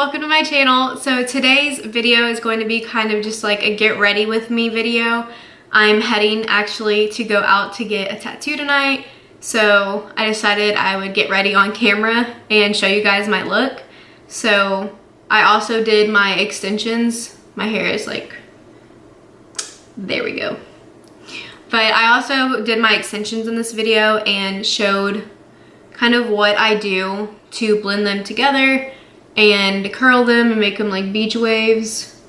welcome to my channel. So today's video is going to be kind of just like a get ready with me video. I'm heading actually to go out to get a tattoo tonight. So I decided I would get ready on camera and show you guys my look. So I also did my extensions. My hair is like, there we go. But I also did my extensions in this video and showed kind of what I do to blend them together and curl them and make them like beach waves.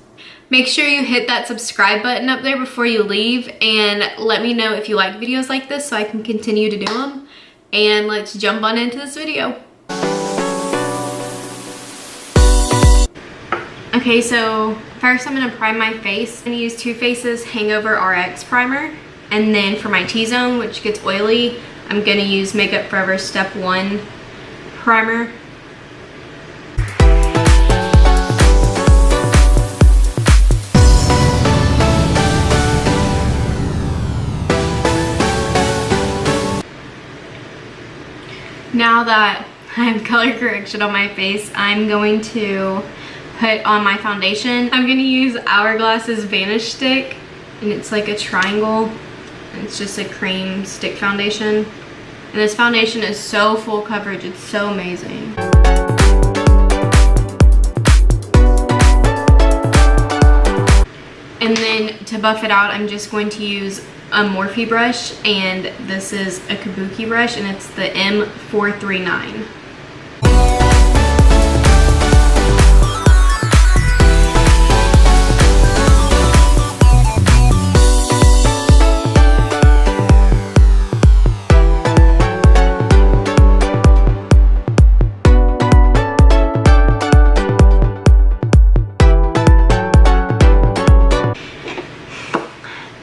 Make sure you hit that subscribe button up there before you leave and let me know if you like videos like this so I can continue to do them. And let's jump on into this video. Okay, so first I'm gonna prime my face. I'm gonna use Too Faced's Hangover RX primer. And then for my T-zone, which gets oily, I'm gonna use Makeup Forever Step 1 primer. Now that I have color correction on my face, I'm going to put on my foundation. I'm gonna use Hourglass's Vanish Stick, and it's like a triangle. It's just a cream stick foundation. And this foundation is so full coverage, it's so amazing. And then to buff it out, I'm just going to use a Morphe brush, and this is a Kabuki brush, and it's the M439.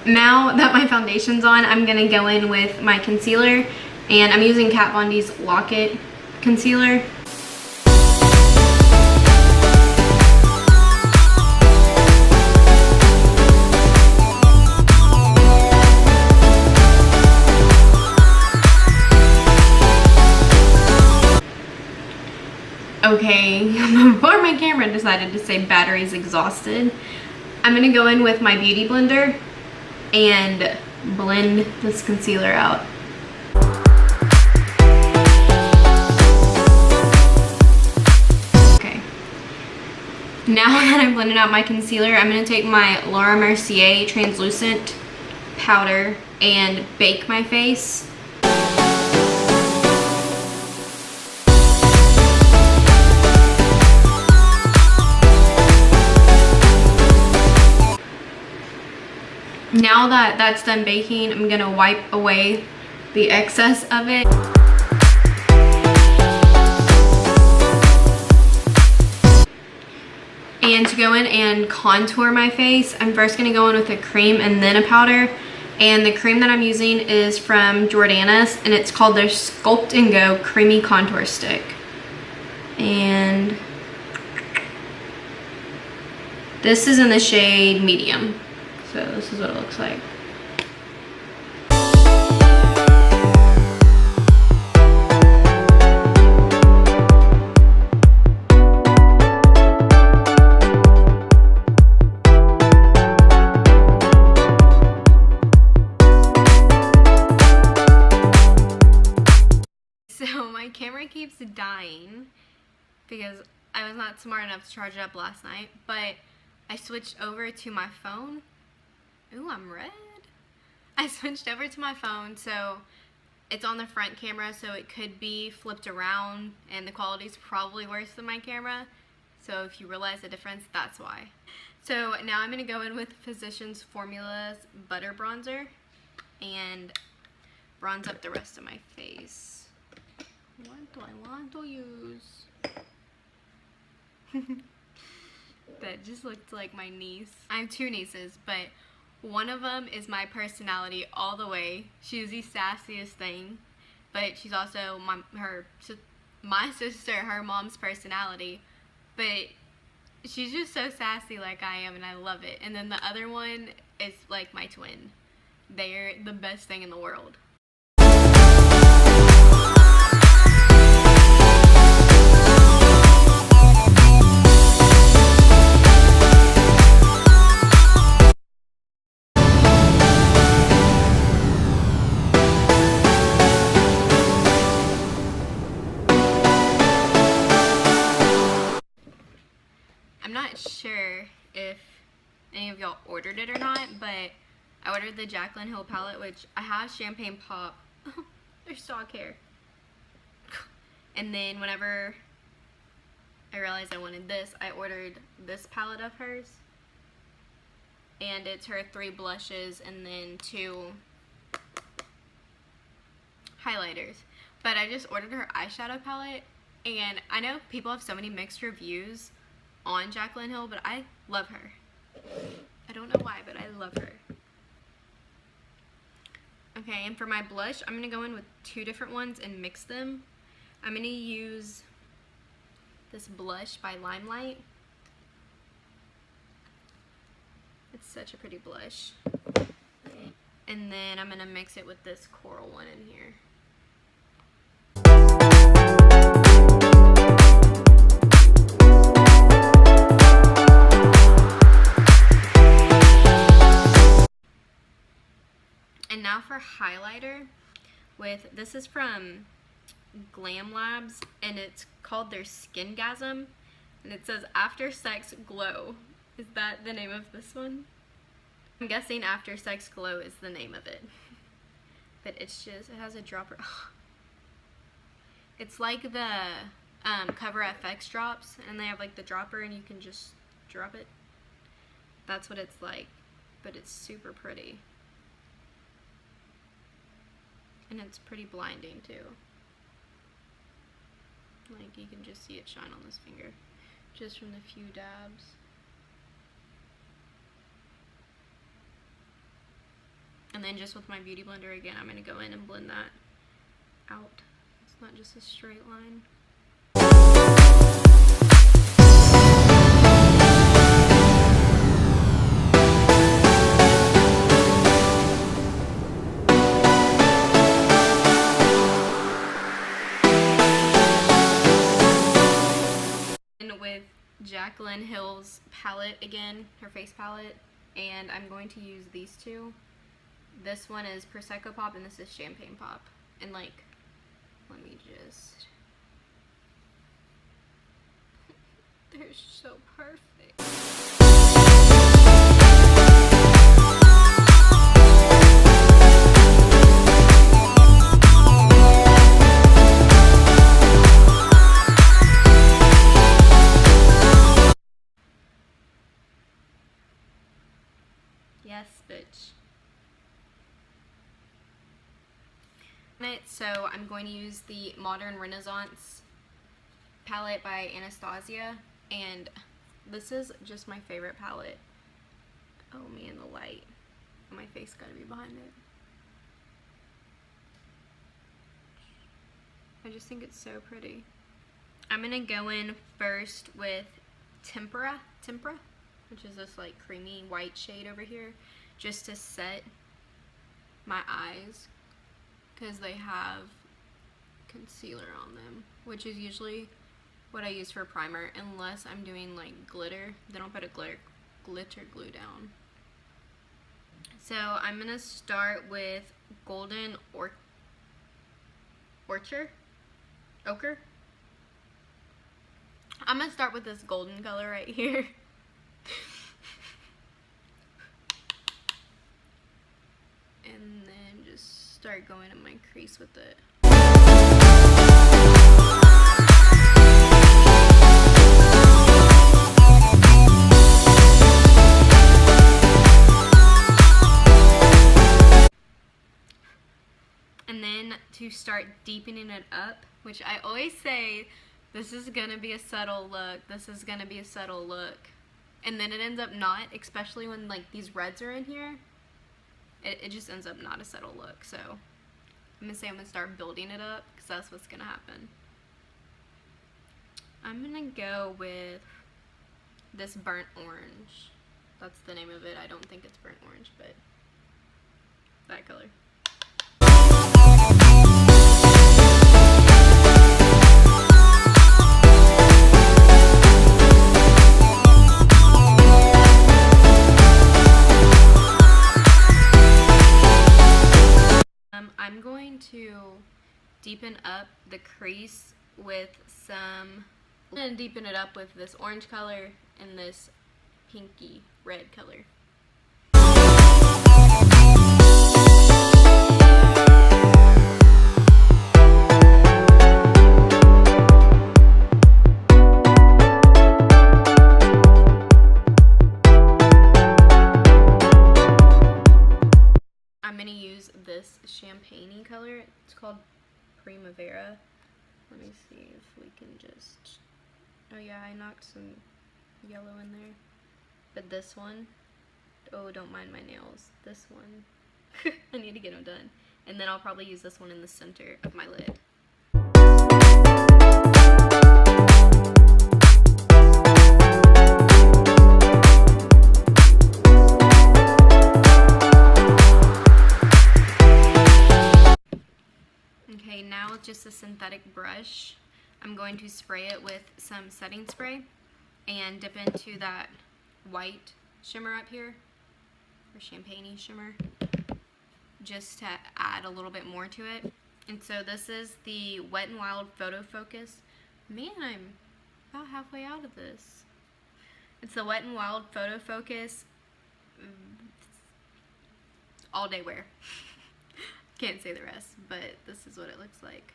Now that my foundation's on, I'm gonna go in with my concealer, and I'm using Kat Von D's Lock It concealer. Okay, before my camera decided to say battery's exhausted, I'm gonna go in with my beauty blender and blend this concealer out. Okay. Now that I've blended out my concealer, I'm going to take my Laura Mercier translucent powder and bake my face. Now that that's done baking, I'm gonna wipe away the excess of it. And to go in and contour my face, I'm first gonna go in with a cream and then a powder. And the cream that I'm using is from Jordana's, and it's called their Sculpt and Go Creamy Contour Stick. And this is in the shade Medium. So this is what it looks like. So my camera keeps dying because I was not smart enough to charge it up last night, but I switched over to my phone. Ooh, I'm red. I switched over to my phone, so it's on the front camera, so it could be flipped around, and the quality's probably worse than my camera. So if you realize the difference, that's why. So now I'm gonna go in with Physicians Formula's Butter Bronzer and bronze up the rest of my face. What do I want to use? That just looked like my niece. I have two nieces, but one of them is my personality all the way. She's the sassiest thing, but she's also my sister, her mom's personality. But she's just so sassy like I am, and I love it. And then the other one is like my twin. They're the best thing in the world. I'm not sure if any of y'all ordered it or not, but I ordered the Jaclyn Hill palette, which I have Champagne Pop. There's stock hair. And then whenever I realized I wanted this, I ordered this palette of hers. And it's her 3 blushes and then 2 highlighters. But I just ordered her eyeshadow palette, and I know people have so many mixed reviews on Jaclyn Hill, but I love her. I don't know why, but I love her. Okay, and for my blush, I'm going to go in with 2 different ones and mix them. I'm going to use this blush by Limelight. It's such a pretty blush. And then I'm going to mix it with this coral one in here. And now for highlighter, this is from Glam Labs, and it's called their Skingasm, and it says After Sex Glow. Is that the name of this one? I'm guessing After Sex Glow is the name of it. But it's just, it has a dropper. It's like the Cover FX drops, and they have like the dropper and you can just drop it. That's what it's like, but it's super pretty. And it's pretty blinding too. Like, you can just see it shine on this finger just from the few dabs. And then just with my beauty blender again, I'm going to go in and blend that out. It's not just a straight line. With Jaclyn Hill's palette again, her face palette, and I'm going to use these 2. This one is Prosecco Pop and this is Champagne Pop. And like, let me just, they're so perfect. Yes, bitch. So I'm going to use the Modern Renaissance palette by Anastasia, and this is just my favorite palette. Oh man, the light. My face gotta be behind it. I just think it's so pretty. I'm gonna go in first with Tempera, which is this like creamy white shade over here, just to set my eyes, because they have concealer on them, which is usually what I use for primer, unless I'm doing like glitter. They don't put a glitter glue down. So I'm gonna start with Golden Ochre. I'm gonna start with this golden color right here. And then just start going in my crease with it. And then to start deepening it up, which I always say, this is gonna be a subtle look, this is gonna be a subtle look. And then it ends up not, especially when like these reds are in here. It just ends up not a subtle look. So I'm gonna say I'm gonna start building it up, because that's what's gonna happen. I'm gonna go with this Burnt Orange. That's the name of it. I don't think it's Burnt Orange, but that color. I'm going to deepen up the crease with some I'm gonna deepen it up with this orange color and this pinky red color. I'm gonna use this champagne-y color. It's called Primavera. Let me see if we can just... Oh yeah, I knocked some yellow in there. But this one... Oh, don't mind my nails. This one... I need to get them done. And then I'll probably use this one in the center of my lid. Okay, now with just a synthetic brush, I'm going to spray it with some setting spray and dip into that white shimmer up here, or champagne-y shimmer, just to add a little bit more to it. And so this is the Wet n Wild Photo Focus. Man, I'm about halfway out of this. It's the Wet n Wild Photo Focus all day wear. Can't say the rest, but this is what it looks like.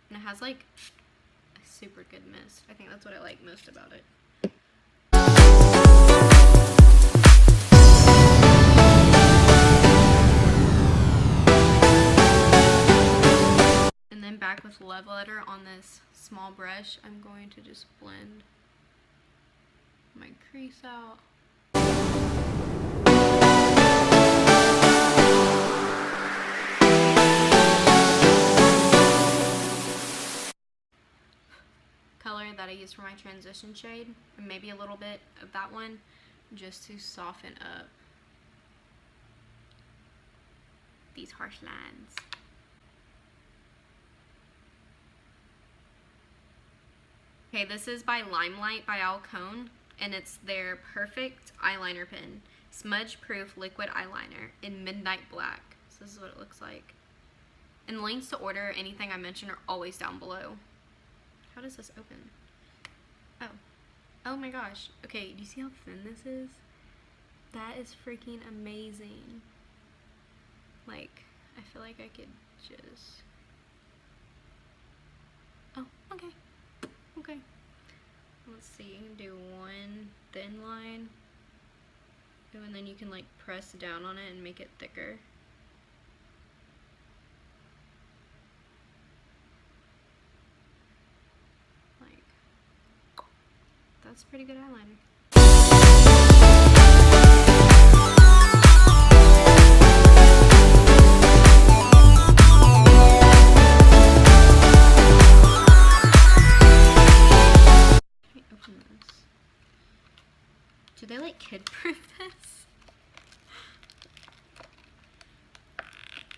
And it has like a super good mist. I think that's what I like most about it. And then back with Love Letter on this small brush, I'm going to just blend my crease out. Color that I use for my transition shade, and maybe a little bit of that one just to soften up these harsh lines. Okay, this is by Limelight by Alcone, and it's their perfect eyeliner pen. Smudge proof liquid eyeliner in Midnight Black. So this is what it looks like. And links to order anything I mentioned are always down below. How does this open? Oh. Oh my gosh. Okay, do you see how thin this is? That is freaking amazing. Like, I feel like I could just... Oh, okay. Okay. Let's see, you can do one thin line. And then you can like press down on it and make it thicker. That's pretty good eyeliner. Let me open this. Do they like kid-proof this?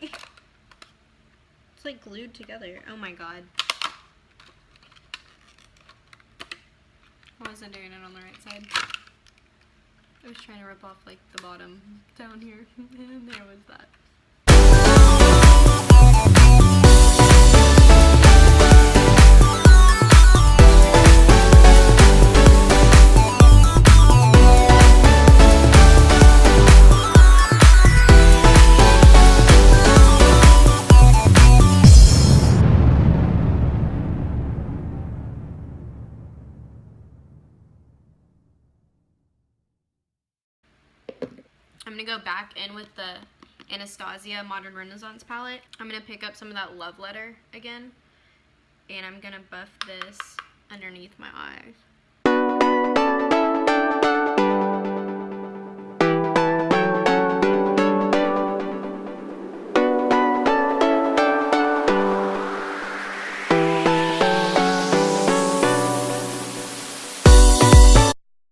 It's like glued together. Oh my god. I wasn't doing it on the right side. I was trying to rip off like the bottom down here, and there was that. I'm gonna go back in with the Anastasia Modern Renaissance palette. I'm gonna pick up some of that Love Letter again, and I'm gonna buff this underneath my eyes.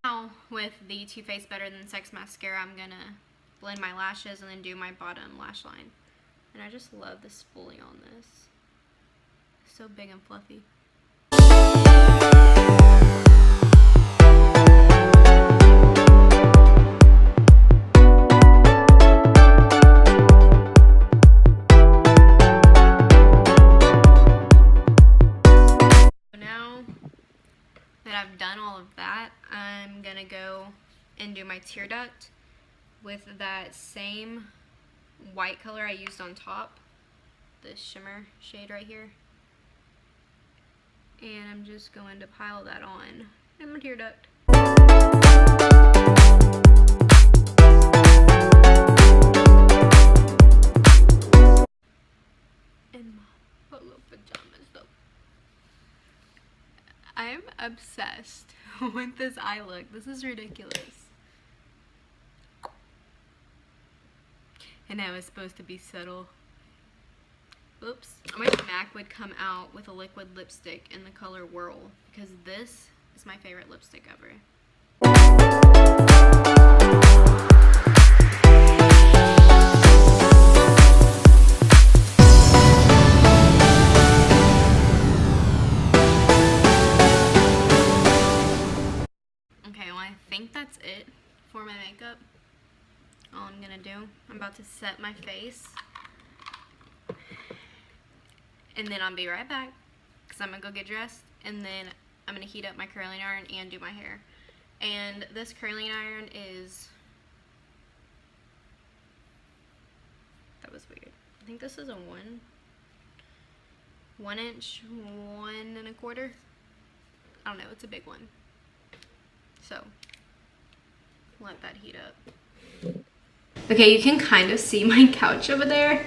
Now with the Too Faced Better Than Sex mascara, I'm gonna blend my lashes and then do my bottom lash line. And I just love the spoolie on this. It's so big and fluffy. that I've done all of that, I'm gonna go and do my tear duct with that same white color I used on top, the shimmer shade right here. And I'm just going to pile that on in my tear duct. In my polo pajamas though. I'm obsessed with this eye look. This is ridiculous. And I was supposed to be subtle. Oops. I wish MAC would come out with a liquid lipstick in the color Whirl, because this is my favorite lipstick ever. Okay, well I think that's it for my makeup. All I'm gonna do, I'm about to set my face. And then I'll be right back, because I'm going to go get dressed, and then I'm going to heat up my curling iron and do my hair. And this curling iron is, that was weird. I think this is a 1 inch, 1 1/4. I don't know, it's a big one. So, let that heat up. Okay, you can kind of see my couch over there.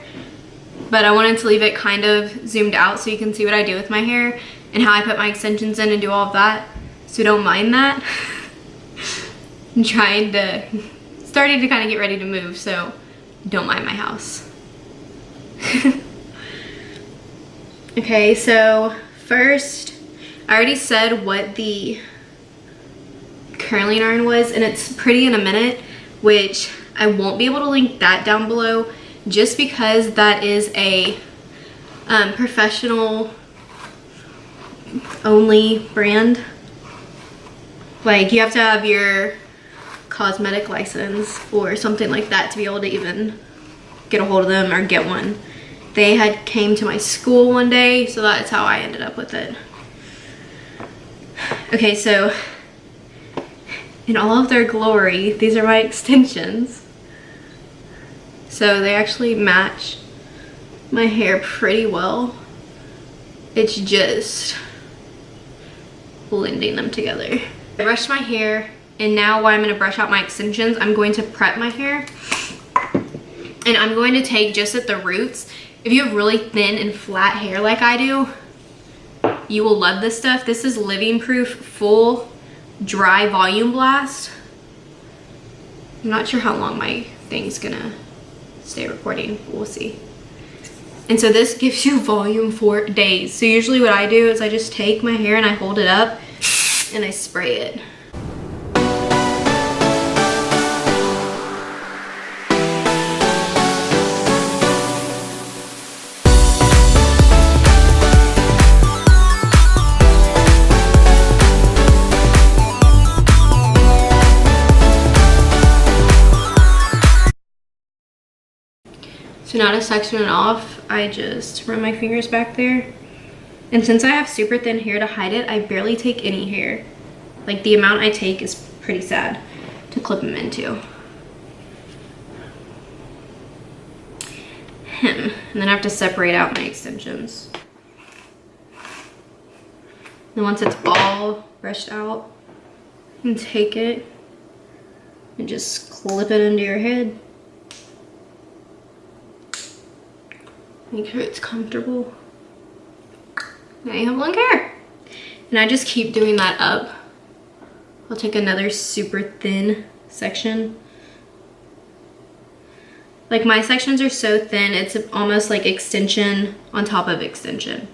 But I wanted to leave it kind of zoomed out so you can see what I do with my hair and how I put my extensions in and do all of that. So don't mind that. I'm starting to kind of get ready to move, so don't mind my house. Okay, so first, I already said what the curling iron was, and it's Pretty in a Minute, which I won't be able to link that down below, just because that is a professional only brand. Like, you have to have your cosmetic license or something like that to be able to even get a hold of them or get one. They had came to my school one day, so that's how I ended up with it. Okay, so in all of their glory, these are my extensions. So they actually match my hair pretty well. It's just blending them together. I brushed my hair, and now while I'm gonna brush out my extensions, I'm going to prep my hair. And I'm going to take just at the roots. If you have really thin and flat hair like I do, you will love this stuff. This is Living Proof Full Dry Volume Blast. I'm not sure how long my thing's gonna stay recording, we'll see. And so this gives you volume for days. So usually what I do is I just take my hair and I hold it up and I spray it. So now to section it off, I just run my fingers back there. And since I have super thin hair to hide it, I barely take any hair. Like, the amount I take is pretty sad to clip them into. And then I have to separate out my extensions. And once it's all brushed out, you can take it and just clip it into your head. Make sure it's comfortable. Now you have long hair. And I just keep doing that up. I'll take another super thin section. Like, my sections are so thin, it's almost like extension on top of extension.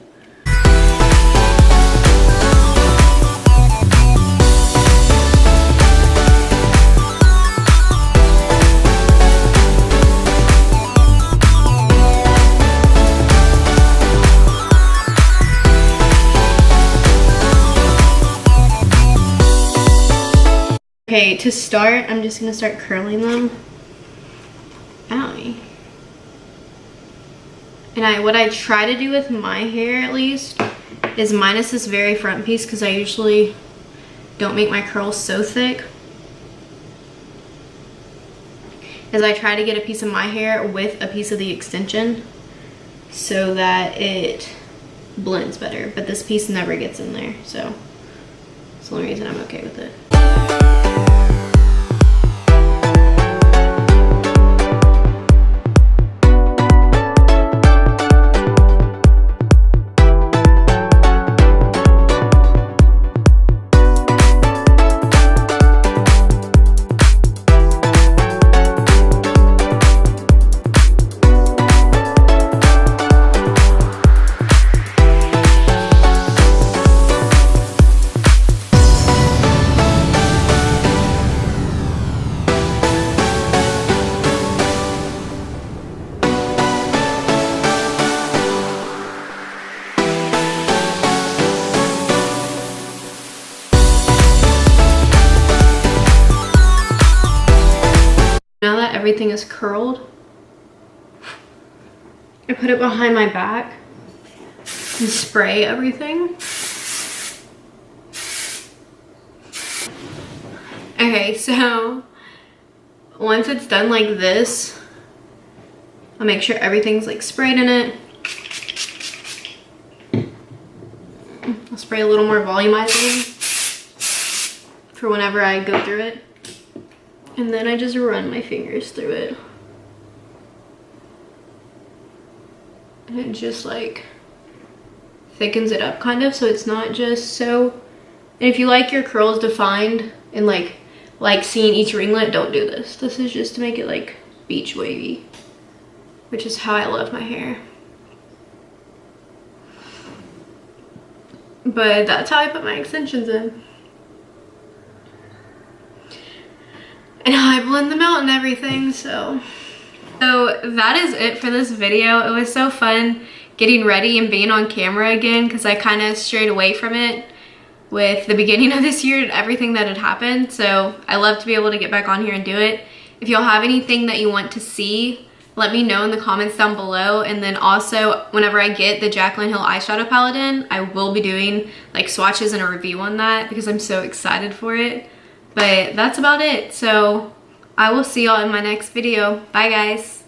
Okay, to start, I'm just gonna start curling them. Owie. And what I try to do with my hair, at least, is minus this very front piece, because I usually don't make my curls so thick is I try to get a piece of my hair with a piece of the extension so that it blends better, but this piece never gets in there, so that's the only reason I'm okay with it. Now that everything is curled, I put it behind my back and spray everything. Okay, so once it's done like this, I'll make sure everything's like sprayed in it. I'll spray a little more volumizing for whenever I go through it. And then I just run my fingers through it. And it just like thickens it up kind of, so it's not just so. And if you like your curls defined and like seeing each ringlet, don't do this. This is just to make it like beach wavy, which is how I love my hair. But that's how I put my extensions in. And I blend them out and everything, so that is it for this video. It was so fun getting ready and being on camera again, because I kind of strayed away from it with the beginning of this year and everything that had happened. So I love to be able to get back on here and do it. If y'all have anything that you want to see, let me know in the comments down below. And then also, whenever I get the Jaclyn Hill eyeshadow palette in, I will be doing like swatches and a review on that because I'm so excited for it. But that's about it. So I will see y'all in my next video. Bye guys.